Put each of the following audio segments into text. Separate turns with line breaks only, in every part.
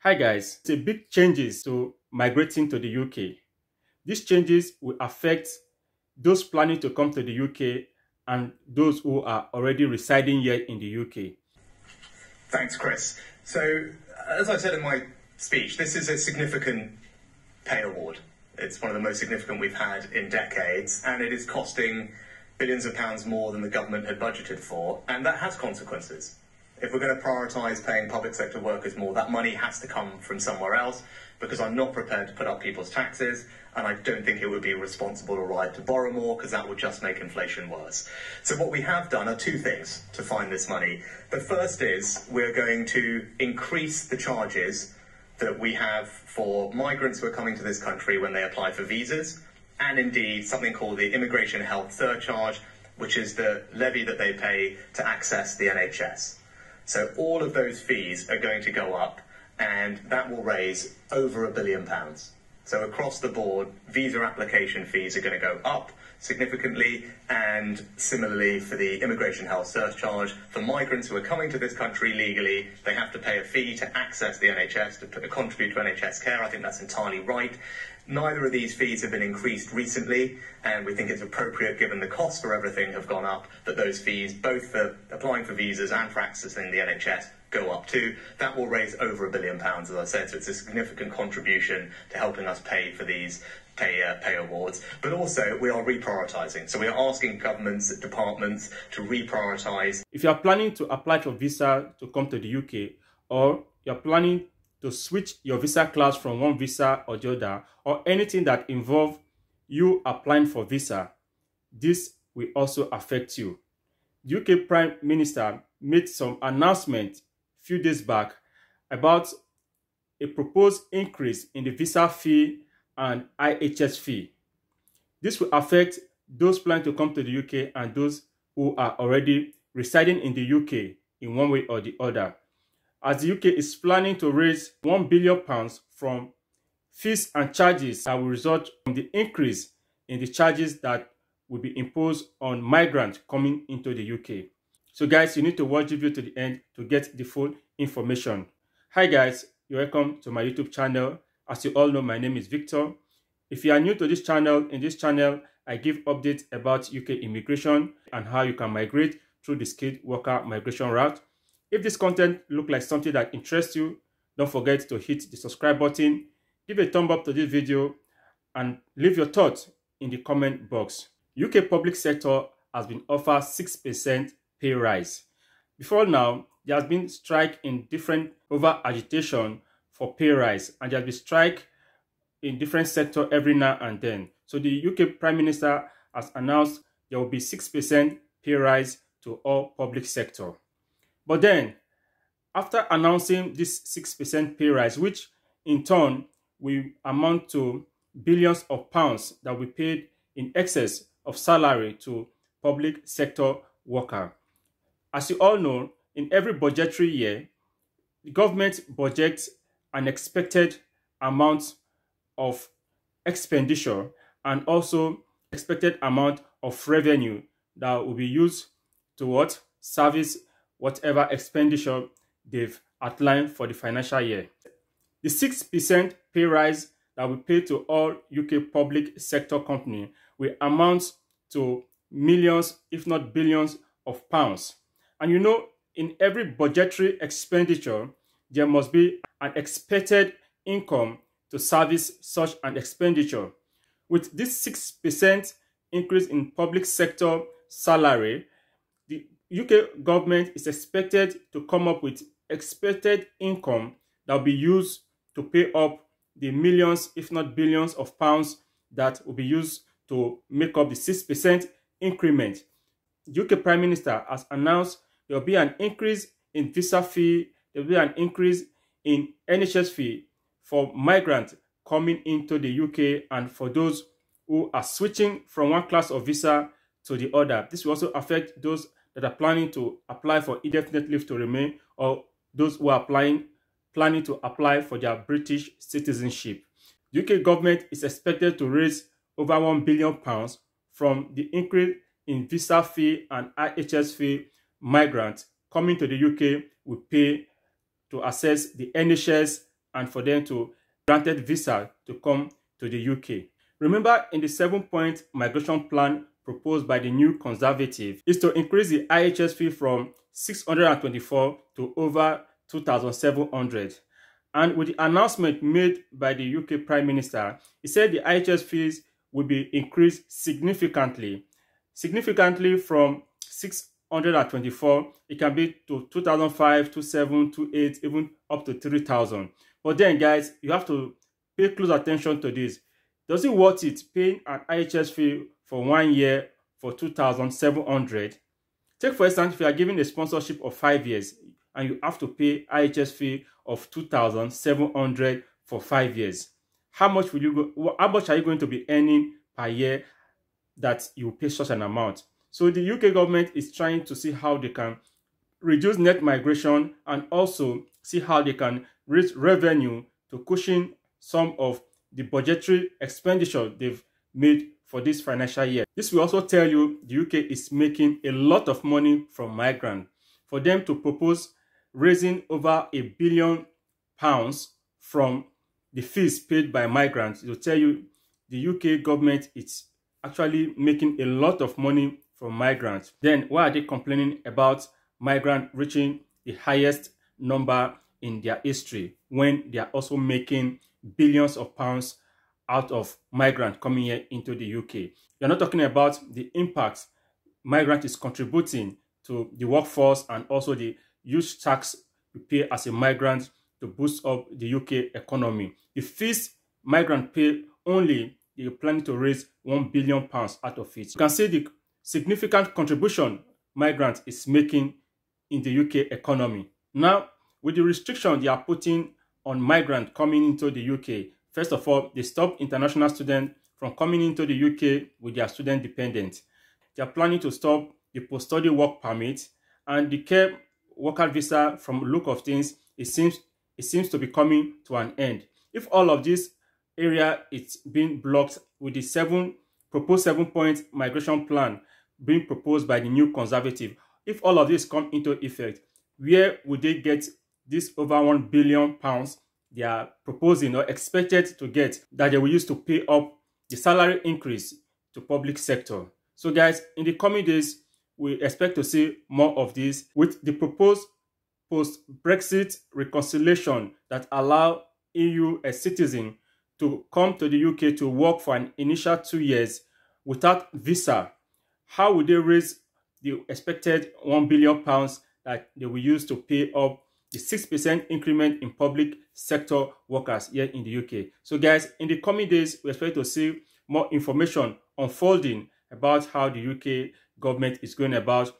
Hi guys, it's a big changes to migrating to the UK. These changes will affect those planning to come to the UK and those who are already residing here in the UK.
Thanks, Chris. So, as I said in my speech, this is a significant pay award. It's one of the most significant we've had in decades, and it is costing billions of pounds more than the government had budgeted for, and that has consequences. If we're going to prioritise paying public sector workers more, that money has to come from somewhere else, because I'm not prepared to put up people's taxes, and I don't think it would be responsible or right to borrow more, because that would just make inflation worse. So what we have done are two things to find this money. The first is we're going to increase the charges that we have for migrants who are coming to this country when they apply for visas, and indeed something called the Immigration Health Surcharge, which is the levy that they pay to access the NHS. So all of those fees are going to go up, and that will raise over £1 billion. So across the board, visa application fees are going to go up significantly, and similarly for the Immigration Health Surcharge, for migrants who are coming to this country legally, they have to pay a fee to access the NHS, to contribute to NHS care. I think that's entirely right. Neither of these fees have been increased recently, and we think it's appropriate, given the costs for everything have gone up, that those fees, both for applying for visas and for accessing the NHS, go up too. That will raise over £1 billion, as I said, so it's a significant contribution to helping us pay for these pay awards. But also, we are reprioritising. So we are asking governments, departments to reprioritise.
If you are planning to apply for visa to come to the UK, or you are planning to switch your visa class from one visa or the other, or anything that involves you applying for visa, this will also affect you. The UK Prime Minister made some announcement a few days back about a proposed increase in the visa fee and IHS fee. This will affect those planning to come to the UK and those who are already residing in the UK in one way or the other, as the UK is planning to raise £1 billion from fees and charges that will result from the increase in the charges that will be imposed on migrants coming into the UK. So guys, you need to watch the video to the end to get the full information. Hi guys, you're welcome to my YouTube channel. As you all know, my name is Victor. If you are new to this channel, in this channel, I give updates about UK immigration and how you can migrate through the skilled worker migration route. If this content looks like something that interests you, don't forget to hit the subscribe button, give a thumb up to this video, and leave your thoughts in the comment box. UK public sector has been offered 6% pay rise. Before now, there has been strike in different over agitation for pay rise, and there has been strike in different sectors every now and then. So the UK Prime Minister has announced there will be 6% pay rise to all public sector. But then, after announcing this 6% pay rise, which in turn will amount to billions of pounds that will be paid in excess of salary to public sector workers. As you all know, in every budgetary year, the government budgets an expected amount of expenditure and also expected amount of revenue that will be used to service whatever expenditure they've outlined for the financial year. The 6% pay rise that we pay to all UK public sector companies will amount to millions, if not billions, of pounds. And you know, in every budgetary expenditure, there must be an expected income to service such an expenditure. With this 6% increase in public sector salary, the UK government is expected to come up with expected income that will be used to pay up the millions, if not billions, of pounds that will be used to make up the 6% increment. The UK Prime Minister has announced there will be an increase in visa fee, there will be an increase in NHS fee for migrants coming into the UK and for those who are switching from one class of visa to the other. This will also affect those that are planning to apply for indefinite leave to remain, or those who are planning to apply for their British citizenship. The UK government is expected to raise over £1 billion from the increase in visa fee and IHS fee migrants coming to the UK will pay to access the NHS and for them to granted visa to come to the UK. Remember, in the 7-point migration plan proposed by the new Conservative is to increase the IHS fee from 624 to over 2,700. And with the announcement made by the UK Prime Minister, he said the IHS fees will be increased significantly from 624, it can be to 2,005, 27, 28, even up to 3,000. But then, guys, you have to pay close attention to this. Does it worth it paying an IHS fee for 1 year for 2,700? Take for instance, if you are given a sponsorship of 5 years and you have to pay IHS fee of 2,700 for 5 years. How much are you going to be earning per year that you pay such an amount? So the UK government is trying to see how they can reduce net migration and also see how they can raise revenue to cushion some of the budgetary expenditure they've made for this financial year. This will also tell you the UK is making a lot of money from migrants. For them to propose raising over £1 billion from the fees paid by migrants, it will tell you the UK government is actually making a lot of money from migrants. Then why are they complaining about migrants reaching the highest number in their history when they are also making billions of pounds out of migrants coming here into the UK? You're not talking about the impact migrant is contributing to the workforce and also the huge tax you pay as a migrant to boost up the UK economy. The fees migrants pay only, they're planning to raise £1 billion out of it. You can see the significant contribution migrants is making in the UK economy. Now, with the restriction they are putting on migrants coming into the UK, first of all, they stop international students from coming into the UK with their student dependents. They are planning to stop the post-study work permit and the care worker visa. From the look of things, it seems to be coming to an end. If all of this area is being blocked with the proposed 7-point migration plan being proposed by the new Conservative, if all of this come into effect, where would they get this over £1 billion they are proposing or expected to get that they will use to pay up the salary increase to public sector? So guys, in the coming days, we expect to see more of this with the proposed post-Brexit reconciliation that allow EU citizens to come to the UK to work for an initial 2 years without visa. How would they raise the expected £1 billion that they will use to pay up the 6% increment in public sector workers here in the UK? So guys, in the coming days, we expect to see more information unfolding about how the UK government is going about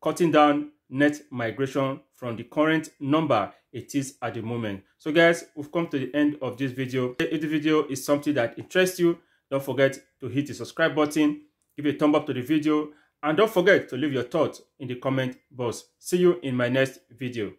cutting down net migration from the current number it is at the moment. So guys, we've come to the end of this video. If the video is something that interests you, don't forget to hit the subscribe button, give a thumb up to the video, and don't forget to leave your thoughts in the comment box. See you in my next video.